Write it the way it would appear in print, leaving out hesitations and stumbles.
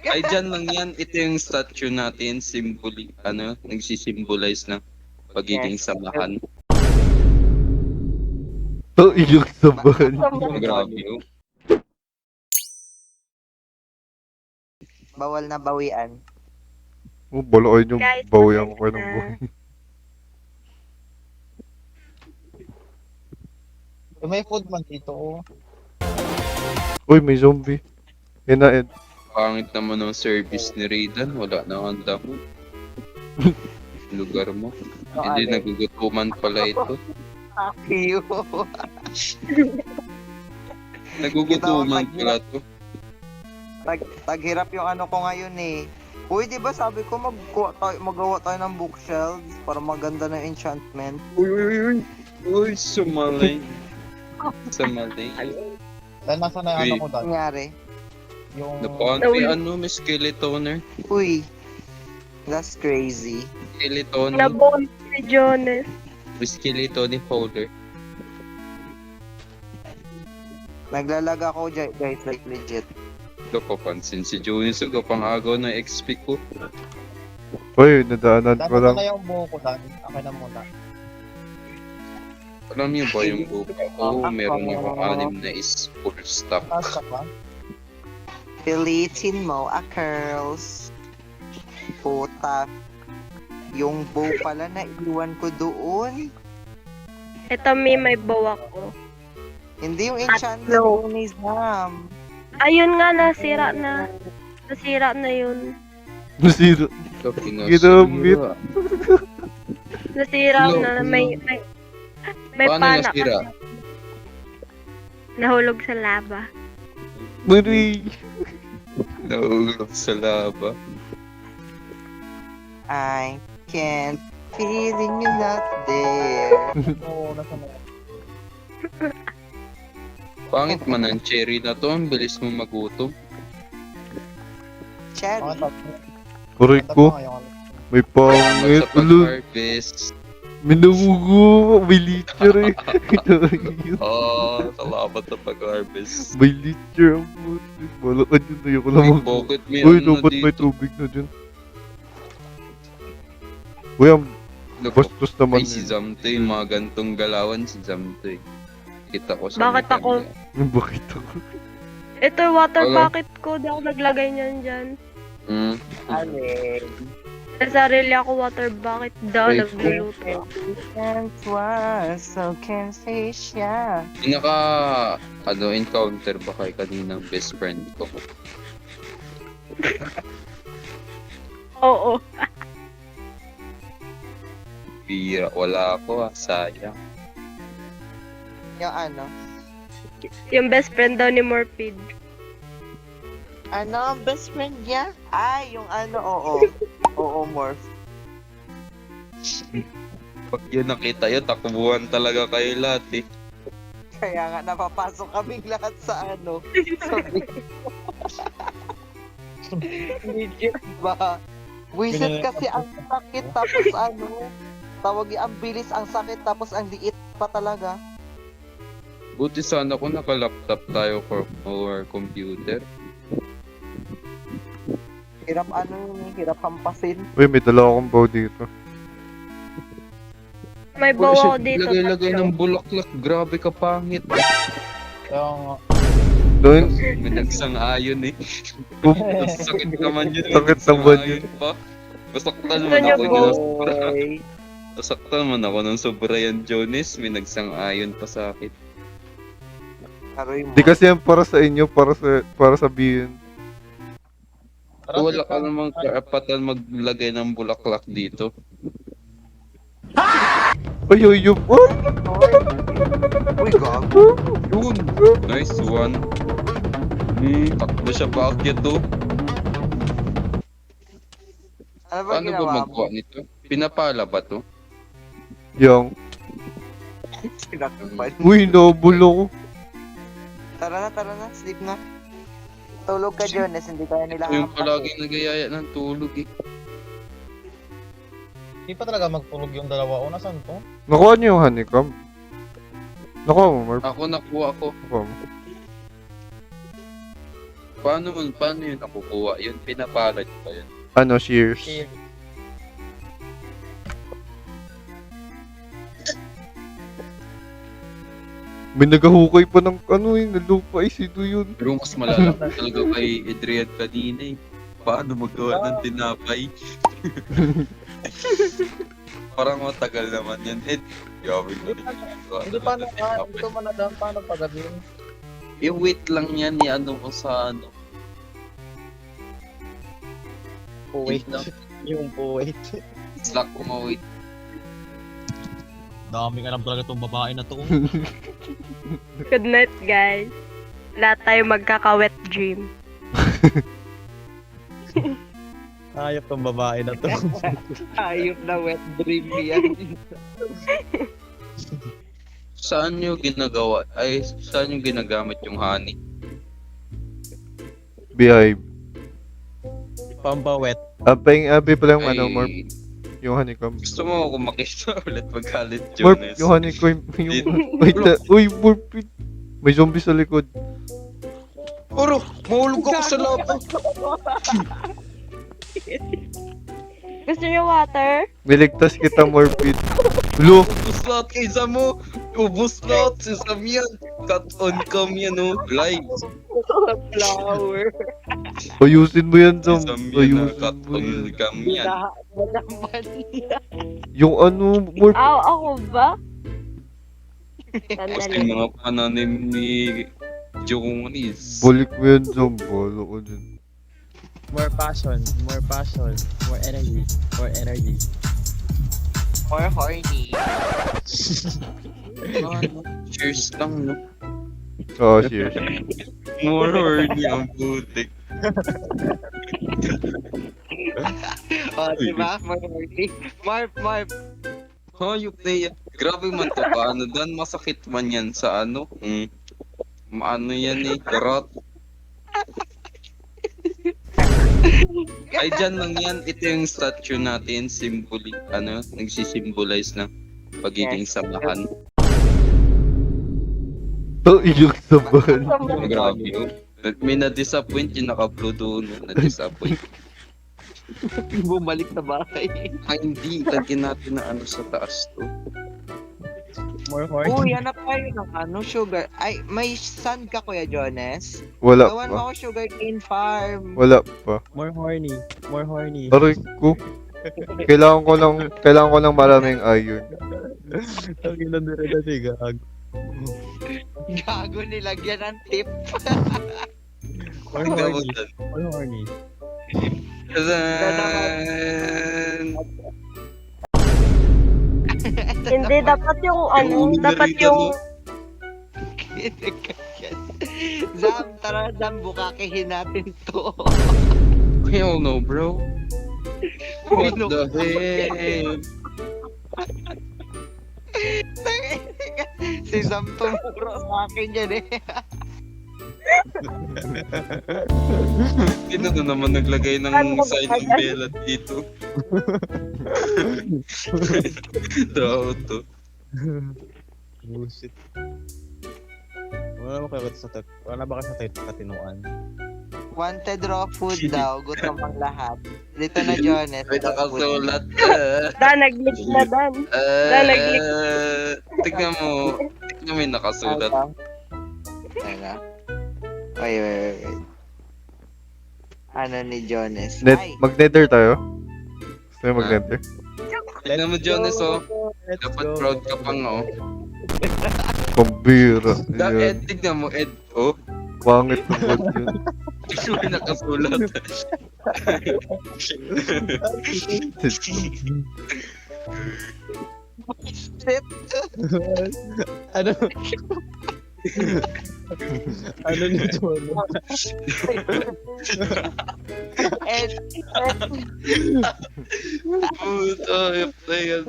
Ay, dyan lang yan. Ito yung statue natin. Nagsisimbolize ng pagiging Yes. samahan. Oh, iyong sabahan. Grabe oh. Bawal na bawian. Oh, bala kayo nyo. Guys, Bawian ko pasensya kayo ng na. buhay. May food man dito. Oh. Uy, may zombie. Yan na, Ed. Pangit naman ng service ni Raidan. Wala na ang damo. Lugar mo. Hindi, Ale. nagugutuman pala ito. Iyo. Nagugutuman pala to. Taghirap yung ano ko ngayon eh. Uy, di ba sabi ko magawa tayo ng bookshelves para maganda na enchantment. Uy. Uy, sumalay. Sumalay. Dahil nasa na yung ano ko dahil. Nangyari. Yung... May skeletoner. Uy. That's crazy. Skeleton. Nabon si Jonas. May skeleton ni folder. Naglalag ako guys, like legit. Ito papansin si Jonas. Ito pang-agaw ng XP ko. Uy, nadaanan ko Dapat lang. na yung buho ko dahil. Akin na muna. Alam niyo ba yung buka ko? Meron akong 6 na is full stock. Taas ka pa. Pilitin mo a curls. Puta. Yung bow pala na iwan ko doon. Ito may bawa ko. Hindi yung enchantment no. ni Sam. Ayun nga, nasira na. Nasira na yun. Nasira. Ito, Ginamit. Nasira Hello. na. May Paano pana. nasira? Nahulog sa lava. Mari. Nahulog sa lava. I can't feeling you not there. Oo, nasa na. Pangit man ang cherry na to. Ang bilis mo magutom. Cherry. Mga top. Aray ko. May pangit. Sa Ulo. pag-harvest. Minamugo. May licher eh. Salamat sa pag-harvest. May licher ang puti. Wala ka dyan. Ayoko lang Uy, mag... bakit may Uy, ano dapat na may dito? tubig na dyan. Uy, ang Naku, bastos naman. ay si Zamto yung mga gantong galawan si Zamto eh. Kita ko sa Bakit may ako? camera. Bakit ako? Ito yung water Wala. bucket ko. Di ako naglagay niyan dyan. Ale. Sa sarili ako water bucket daw. Wait, Nagluluto. And was so can say siya. Encounter ba kay kaninang best friend ko? Oo. Bira, wala ako sayang. Yung ano? Yung best friend daw ni Morpid. Ano ang best friend niya? Ay, yung ano, oo. Oo, Morph. Pag yun nakita yun, takbuhan talaga kayo lahat eh. Kaya nga, napapasok kaming lahat sa ano. Legit ba? Wisit kasi ang sakit tapos ano, tawag ang bilis ang sakit tapos ang liit pa talaga. Buti sana kung naka-laptop tayo or computer. Hirap ano yun, hirap hampasin. Uy, may dala akong bow dito. May bawa ko dito. Lagay-lagay tatlo. ng bulaklak, grabe ka pangit. Yung... Doon, Minagsang-ayon eh. Sakit naman yun. Sakit naman yun. Minagsang-ayon pa. Masaktan Gusto man niyo ako po? ng sobra. Masaktan man ako ng sobra yan, Jonas. Minagsang-ayon pa sa akin. Aroy mo. di kasi yan para sa inyo, para sabihin. Wala ka namang karapatan maglagay ng bulaklak dito. Ay, ay, ay, oh! Uy, gago. Yun! Nice one. Takbo siya pa akyat to. Ano ba Paano ba ginawa mo? magawa nito? Pinapala ba to? Yang. Sinakpan. Uy, nabulo ko. Tara na, sleep na. Tulog ka, Jonas, hindi kaya nila Yung hampasin. palaging nagayaya ng tulog eh. Hindi pa talaga magtulog yung dalawa. O, nasan to? Nakuha niyo yung honeycomb. Nakuha mo, Marv. Ako nakuha ko. Nakuha mo. Paano yun nakukuha? Yun, pinapalad pa yun. Ano, shears? Shit. May nagahukay pa ng ano eh, nalupa eh, sino yun? Pero mas malala talaga kay Adrian kanina eh. Paano magawa ng tinapay? Parang matagal naman yan. Grabe ko rin. Hindi pa na, hindi ko manadam paano pagawin. Yung wait lang yan, ano ko sa ano. Wait. Yung wait. Slack ko ma-wait. Daming alam talaga tong babae na to. Good night, guys. Lahat tayo magkaka-wet dream. Ayop tong babae na to. Ayop na wet dream yan. Saan nyo ginagawa? Saan nyo ginagamit yung honey? Beehive. Pamba-wet. Abi pala yung Ay, ano, Morp, yung honeycomb. Gusto mo ako makita ulit magalit, Morp, Jonas? yung honeycomb, uy, Morp, may zombie sa likod. Oro, mahulog ako sa lava. Gusto niyo water? Niligtas kita, Morpit. Lo, Ubus lahat kaysa mo. Ubus lahat. Sisam yan. Cut on cam yan, oh. Live. Flower. ayusin mo yan, Zom. Sisam yan, Ayusin cut mo on yan. cam yan. Naman. Yung ano, Morp, Ako ba? Tapos Sandali. yung mga pananim ni Jonas. balik mo yan, Zom. Bolo ko dyan. More passion, more energy, more energy. Or horny. Cheers lang, no? Oo, cheers. More horny ang putik. Diba? More horny. Marp. Hayop na yan. Grabe man to. Paano dan? Masakit man yan sa ano? Maano yan eh. Karot. Ay, dyan lang yan. Ito yung statue natin. Nagsisimbolize ng pagiging samahan. Oh, yung sabahan. Grabe yun. May na-disappoint yung naka-blue doon. Na-disappoint. Bumalik sa bahay. Ay, hindi. Lagyan natin na ano sa taas to. More horny. Uy, hanap tayo ng ano, sugar. Ay, may sand ka, Kuya Jones. Wala Gawan pa. mo ako sugar cane farm. Wala pa. More horny. More horny. Aray ko. Kailangan ko lang maraming iron. Ang ilan din na si Gag. Gago nilagyan ng tip. More Ikaw horny. dyan. More horny. Tadaan! Hindi, dapat yung ano, Yung dapat minarita yung... mo. Zam, tara Zam, bukakihin natin to. Hell no, bro. What the hell? Si Zam tumuro sa akin yan eh. Sino na naman naglagay ng sign ng bella dito? Tao to. Bullshit. Wala ba kayo sa katinuan? Wanted raw food daw, gutom ang lahat. Dito na Jones. May nakasulat. Dan, nag-leak na Dan. Naglik. Tignan mo. Tignan mo yung nakasulat. Teka. Wait. Ano ni Jones? Mag-nether tayo? Gusto mo mag-nether? Tignan mo, Jonas, oh. Dapat proud ka pa nga, oh. Pambira. Ayan. Ed, tignan mo, Ed. Oh. Pangit na bot yun. Tignan mo yung nakasulat. Shit. Ano? Ano ni John? And Puta, ayop na yan.